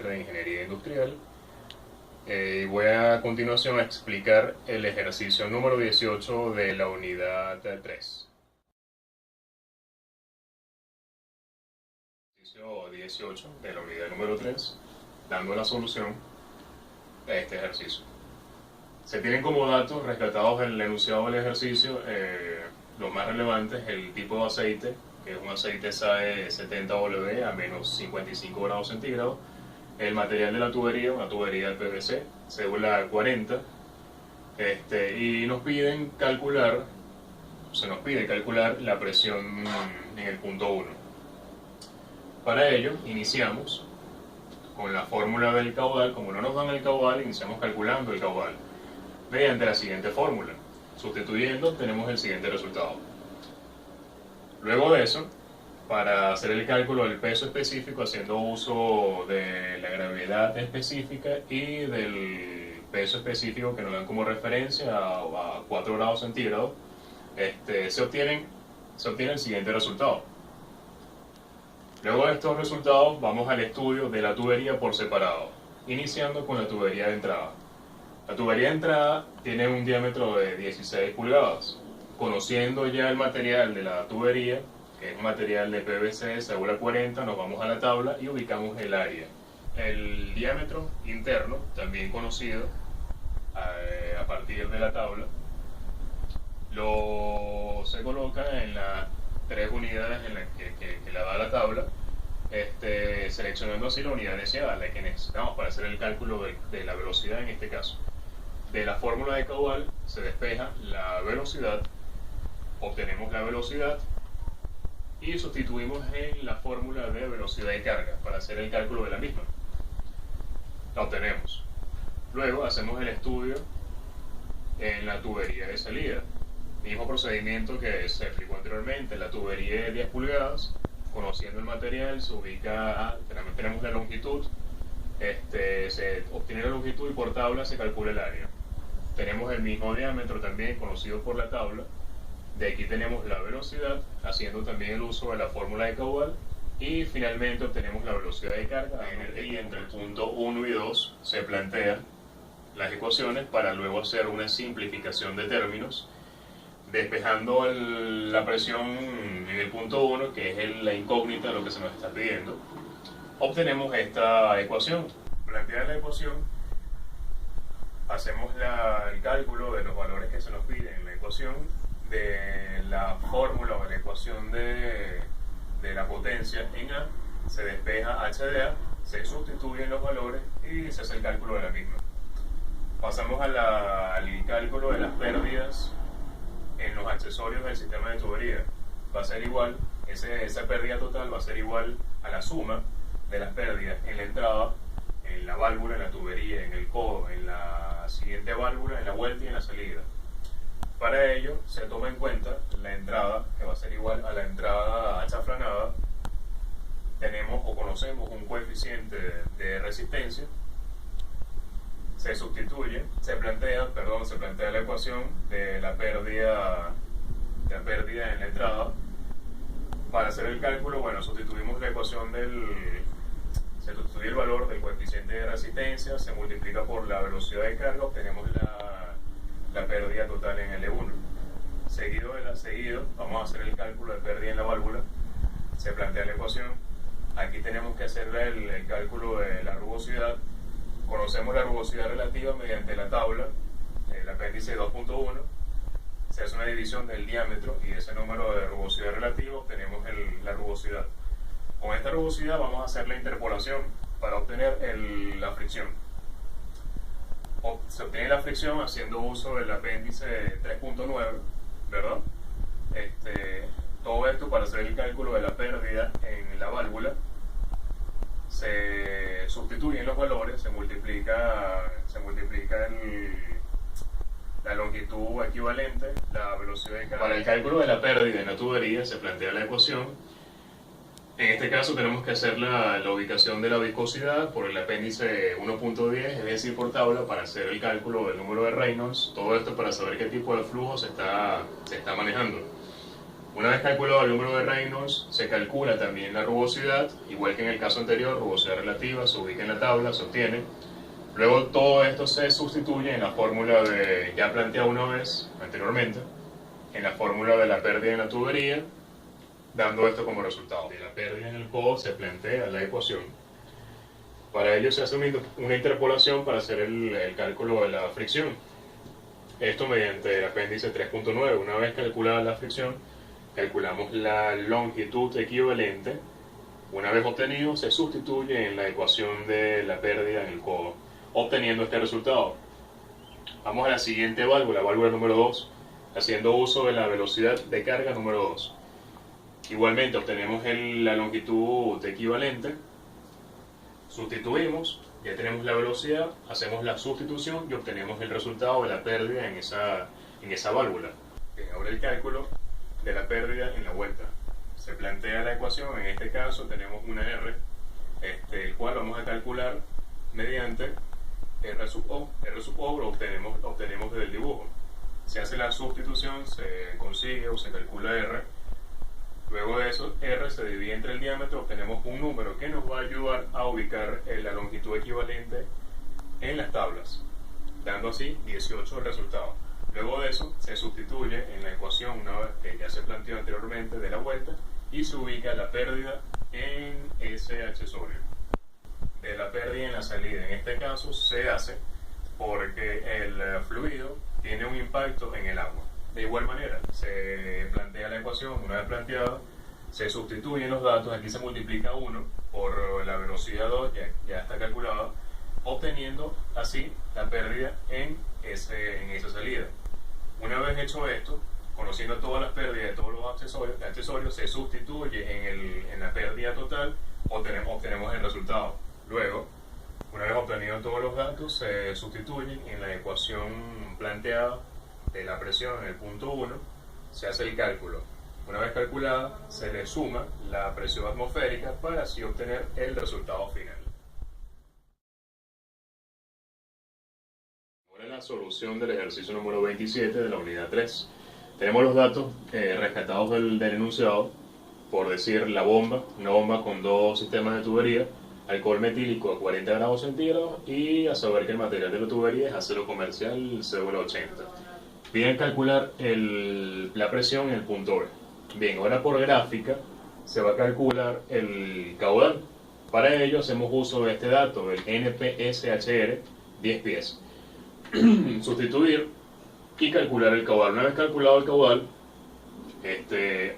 semestre de Ingeniería Industrial. Y voy a continuación a explicar el ejercicio número 18 de la unidad 3. Ejercicio 18 de la unidad número 3, dando la solución a este ejercicio. Se tienen como datos rescatados del enunciado del ejercicio los más relevantes: el tipo de aceite, que es un aceite SAE 70W a menos 55 grados centígrados; el material de la tubería, una tubería de PVC, cédula 40, y se nos pide calcular la presión en el punto 1. Para ello, iniciamos con la fórmula del caudal. Como no nos dan el caudal, iniciamos calculando el caudal mediante la siguiente fórmula. Sustituyendo, tenemos el siguiente resultado. Luego de eso, para hacer el cálculo del peso específico, haciendo uso de la gravedad específica y del peso específico que nos dan como referencia a 4 grados centígrados, se obtiene el siguiente resultado. Luego de estos resultados, vamos al estudio de la tubería por separado, iniciando con la tubería de entrada. La tubería de entrada tiene un diámetro de 16 pulgadas. Conociendo ya el material de la tubería, que es un material de PVC, cédula 40, nos vamos a la tabla y ubicamos el área. El diámetro interno, también conocido a partir de la tabla, se coloca en las 3 unidades en las que la da la tabla, seleccionando así la unidad deseada, la que necesitamos para hacer el cálculo de la velocidad en este caso. De la fórmula de caudal se despeja la velocidad, obtenemos la velocidad y sustituimos en la fórmula de velocidad de carga para hacer el cálculo de la misma. La obtenemos. Luego hacemos el estudio en la tubería de salida. Mismo procedimiento que se explicó anteriormente. La tubería de 10 pulgadas, conociendo el material, se ubica, tenemos la longitud, se obtiene la longitud y por tabla se calcula el área. Tenemos el mismo diámetro también, conocido por la tabla. De aquí tenemos la velocidad, haciendo también el uso de la fórmula de caudal. Y finalmente obtenemos la velocidad de carga. Y entre el punto 1 y 2 se plantean las ecuaciones para luego hacer una simplificación de términos, despejando la presión en el punto 1, que es la incógnita, lo que se nos está pidiendo. Obtenemos esta ecuación. Planteada la ecuación, hacemos el cálculo de los valores que se nos piden en la ecuación, de la fórmula o la ecuación de la potencia en A, se despeja H de A, se sustituyen los valores y se hace el cálculo de la misma. Pasamos al cálculo de las pérdidas en los accesorios del sistema de tubería. Va a ser igual, esa pérdida total va a ser igual a la suma de las pérdidas en la entrada, en la válvula, en la tubería, en el codo, en la siguiente válvula, en la vuelta y en la salida. Para ello se toma en cuenta la entrada, que va a ser igual a la entrada achaflanada. Tenemos o conocemos un coeficiente de resistencia. Se plantea la ecuación de la pérdida en la entrada. Para hacer el cálculo, sustituimos la ecuación se sustituye el valor del coeficiente de resistencia, se multiplica por la velocidad de carga, obtenemos la pérdida total en L1. Seguido, vamos a hacer el cálculo de pérdida en la válvula. Se plantea la ecuación. Aquí tenemos que hacer el cálculo de la rugosidad. Conocemos la rugosidad relativa mediante la tabla, el apéndice 2.1. Se hace una división del diámetro y ese número de rugosidad relativa obtenemos la rugosidad. Con esta rugosidad vamos a hacer la interpolación para obtener la fricción. Se obtiene la fricción haciendo uso del apéndice 3.9, ¿verdad? Todo esto para hacer el cálculo de la pérdida en la válvula. Se sustituyen los valores, se multiplica la longitud equivalente, la velocidad de carga. Para el cálculo de la pérdida en la tubería se plantea la ecuación. En este caso tenemos que hacer la ubicación de la viscosidad por el apéndice 1.10, es decir, por tabla, para hacer el cálculo del número de Reynolds. Todo esto para saber qué tipo de flujo se está manejando. Una vez calculado el número de Reynolds, se calcula también la rugosidad, igual que en el caso anterior, rugosidad relativa, se ubica en la tabla, se obtiene. Luego todo esto se sustituye en la fórmula ya planteada una vez anteriormente, en la fórmula de la pérdida en la tubería, dando esto como resultado. De la pérdida en el codo se plantea la ecuación. Para ello se hace una interpolación para hacer el cálculo de la fricción. Esto mediante el apéndice 3.9. Una vez calculada la fricción, calculamos la longitud equivalente. Una vez obtenido, se sustituye en la ecuación de la pérdida en el codo, obteniendo este resultado. Vamos a la siguiente válvula, válvula número 2, haciendo uso de la velocidad de carga número 2. Igualmente obtenemos la longitud equivalente, sustituimos, ya tenemos la velocidad, hacemos la sustitución y obtenemos el resultado de la pérdida en esa válvula. Bien, ahora el cálculo de la pérdida en la vuelta. Se plantea la ecuación, en este caso tenemos una R, el cual vamos a calcular mediante R sub O. R sub O lo obtenemos desde el dibujo. Se hace la sustitución, se consigue o se calcula R. Luego de eso, R se divide entre el diámetro, obtenemos un número que nos va a ayudar a ubicar la longitud equivalente en las tablas, dando así 18 el resultado. Luego de eso, se sustituye en la ecuación una vez que ya se planteó anteriormente de la vuelta y se ubica la pérdida en ese accesorio. De la pérdida en la salida, en este caso, se hace porque el fluido tiene un impacto en el agua. De igual manera, se plantea la ecuación, una vez planteada, se sustituyen los datos, aquí se multiplica 1 por la velocidad 2, ya está calculada, obteniendo así la pérdida en esa salida. Una vez hecho esto, conociendo todas las pérdidas de todos los accesorios, se sustituye en la pérdida total, obtenemos el resultado. Luego, una vez obtenidos todos los datos, se sustituyen en la ecuación planteada de la presión en el punto 1, se hace el cálculo. Una vez calculada, se le suma la presión atmosférica para así obtener el resultado final. Ahora la solución del ejercicio número 27 de la unidad 3. Tenemos los datos rescatados del enunciado, por decir la bomba, una bomba con dos sistemas de tubería, alcohol metílico a 40 grados centígrados y a saber que el material de la tubería es acero comercial CW80. Piden calcular la presión en el punto B. Bien, ahora por gráfica se va a calcular el caudal. Para ello hacemos uso de este dato, el NPSHR 10 pies. Sustituir y calcular el caudal. Una vez calculado el caudal,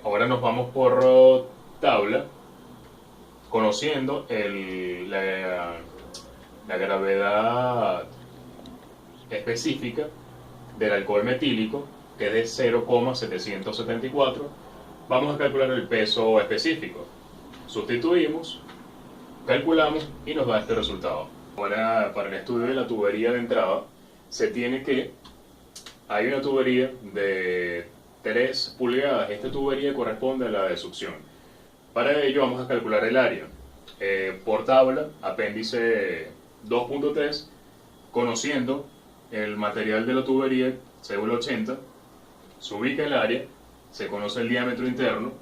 ahora nos vamos por tabla, conociendo la gravedad específica del alcohol metílico, que es de 0,774, vamos a calcular el peso específico. Sustituimos, calculamos y nos da este resultado. Ahora, para el estudio de la tubería de entrada, hay una tubería de 3 pulgadas. Esta tubería corresponde a la de succión. Para ello vamos a calcular el área. Por tabla, apéndice 2.3, conociendo el material de la tubería, CW80, se ubica el área, se conoce el diámetro interno,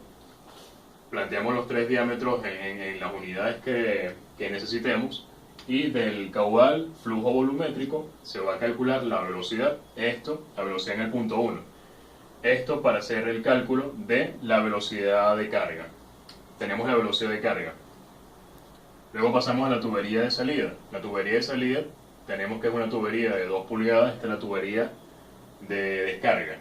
planteamos los 3 diámetros en las unidades que necesitemos, y del caudal, flujo volumétrico, se va a calcular la velocidad, la velocidad en el punto 1. Esto para hacer el cálculo de la velocidad de carga. Tenemos la velocidad de carga. Luego pasamos a la tubería de salida. La tubería de salida tenemos que es una tubería de 2 pulgadas, esta es la tubería de descarga.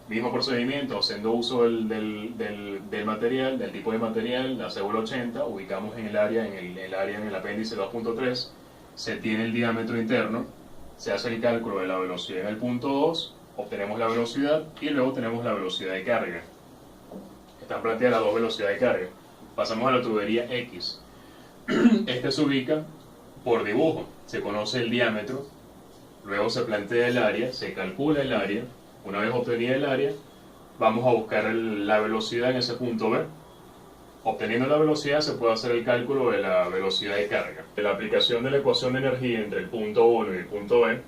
Mismo procedimiento, haciendo uso del material, del tipo de material, la CW80, ubicamos en el área, en el apéndice 2.3, se tiene el diámetro interno, se hace el cálculo de la velocidad en el punto 2, obtenemos la velocidad y luego tenemos la velocidad de carga. Están planteadas las dos velocidades de carga. Pasamos a la tubería X. Este se ubica por dibujo, se conoce el diámetro, luego se plantea el área, se calcula el área. Una vez obtenida el área, vamos a buscar la velocidad en ese punto B. Obteniendo la velocidad se puede hacer el cálculo de la velocidad de carga. De la aplicación de la ecuación de energía entre el punto 1 y el punto B,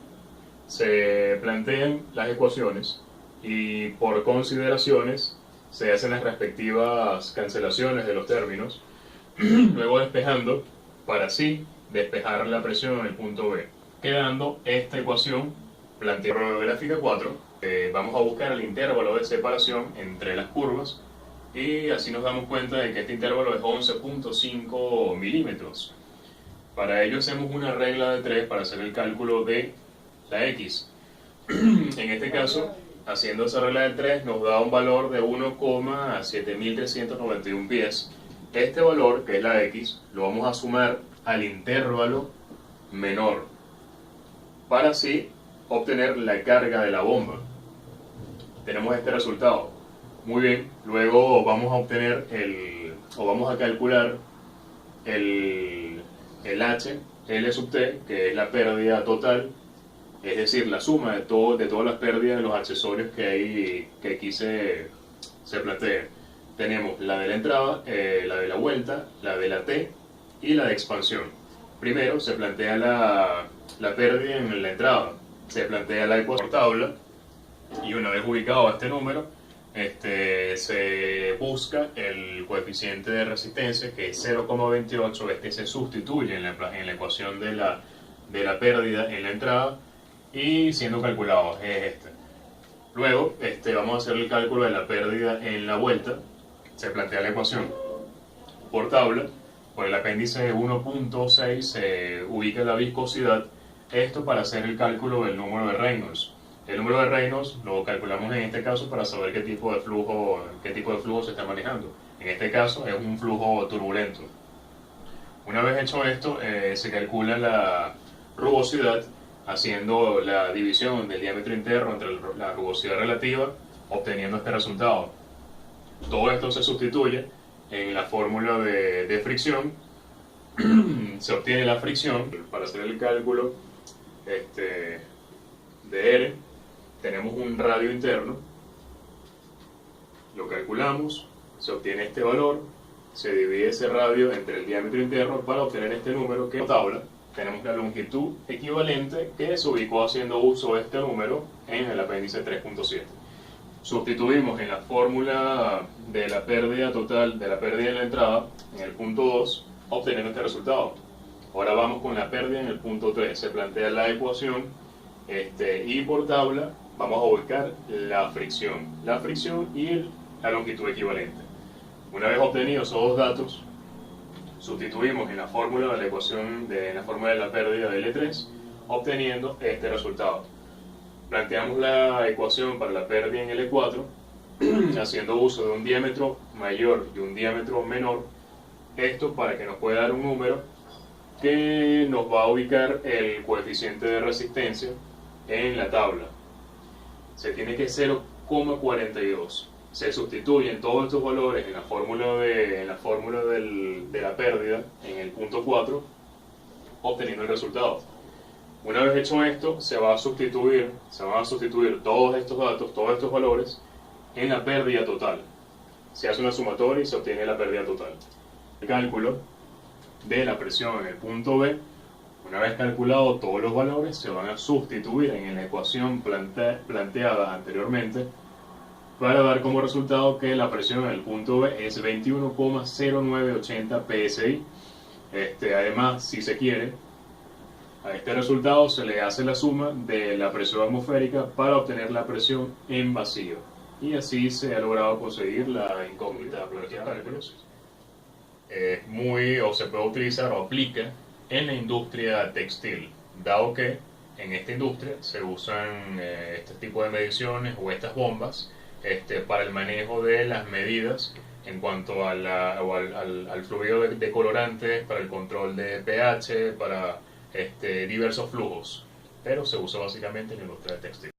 se plantean las ecuaciones y por consideraciones se hacen las respectivas cancelaciones de los términos, luego despejando para así despejar la presión en el punto B, quedando esta ecuación planteada en la gráfica 4. Vamos a buscar el intervalo de separación entre las curvas y así nos damos cuenta de que este intervalo es 11.5 milímetros. Para ello hacemos una regla de 3 para hacer el cálculo de la X. En este caso, haciendo esa regla de 3 nos da un valor de 1,7391 pies. Este valor, que es la X, lo vamos a sumar al intervalo menor para así obtener la carga de la bomba. Tenemos este resultado. Muy bien, luego vamos a obtener vamos a calcular el H, L sub T, que es la pérdida total, es decir, la suma de todas las pérdidas de los accesorios que aquí se plantean. Tenemos la de la entrada, la de la vuelta, la de la T y la de expansión. Primero se plantea la pérdida en la entrada, se plantea la ecuación por tabla y una vez ubicado este número, se busca el coeficiente de resistencia, que es 0,28. Se sustituye en la ecuación de la pérdida en la entrada y siendo calculado es este. Luego vamos a hacer el cálculo de la pérdida en la vuelta. Se plantea la ecuación por tabla. Por el apéndice 1.6 se ubica la viscosidad. Esto para hacer el cálculo del número de Reynolds. El número de Reynolds lo calculamos en este caso para saber qué tipo de flujo se está manejando. En este caso es un flujo turbulento. Una vez hecho esto, se calcula la rugosidad haciendo la división del diámetro interno entre la rugosidad relativa, obteniendo este resultado. Todo esto se sustituye en la fórmula de fricción. Se obtiene la fricción para hacer el cálculo de R. Tenemos un radio interno, lo calculamos, se obtiene este valor, se divide ese radio entre el diámetro interno para obtener este número, que en la tabla tenemos la longitud equivalente que se ubicó haciendo uso de este número en el apéndice 3.7. Sustituimos en la fórmula de la pérdida total, de la pérdida en la entrada, en el punto 2, obteniendo este resultado. Ahora vamos con la pérdida en el punto 3, se plantea la ecuación y por tabla vamos a buscar la fricción y la longitud equivalente. Una vez obtenidos esos dos datos, sustituimos en la fórmula de la ecuación la fórmula de la pérdida de L3, obteniendo este resultado. Planteamos la ecuación para la pérdida en L4, haciendo uso de un diámetro mayor y un diámetro menor, esto para que nos pueda dar un número que nos va a ubicar el coeficiente de resistencia en la tabla. Se tiene que 0,42. Se sustituyen todos estos valores en la fórmula de la pérdida en el punto 4, obteniendo el resultado. Una vez hecho esto, se van a sustituir todos estos datos, todos estos valores en la pérdida total. Se hace una sumatoria y se obtiene la pérdida total. El cálculo de la presión en el punto B. Una vez calculados todos los valores, se van a sustituir en la ecuación planteada anteriormente para dar como resultado que la presión en el punto B es 21,0980 psi. Además, si se quiere, a este resultado se le hace la suma de la presión atmosférica para obtener la presión en vacío. Y así se ha logrado conseguir la incógnita planteada del cálculos. Se puede utilizar o aplica en la industria textil, dado que en esta industria se usan este tipo de mediciones o estas bombas para el manejo de las medidas en cuanto al fluido de colorantes, para el control de pH, para diversos flujos, pero se usa básicamente en la industria textil.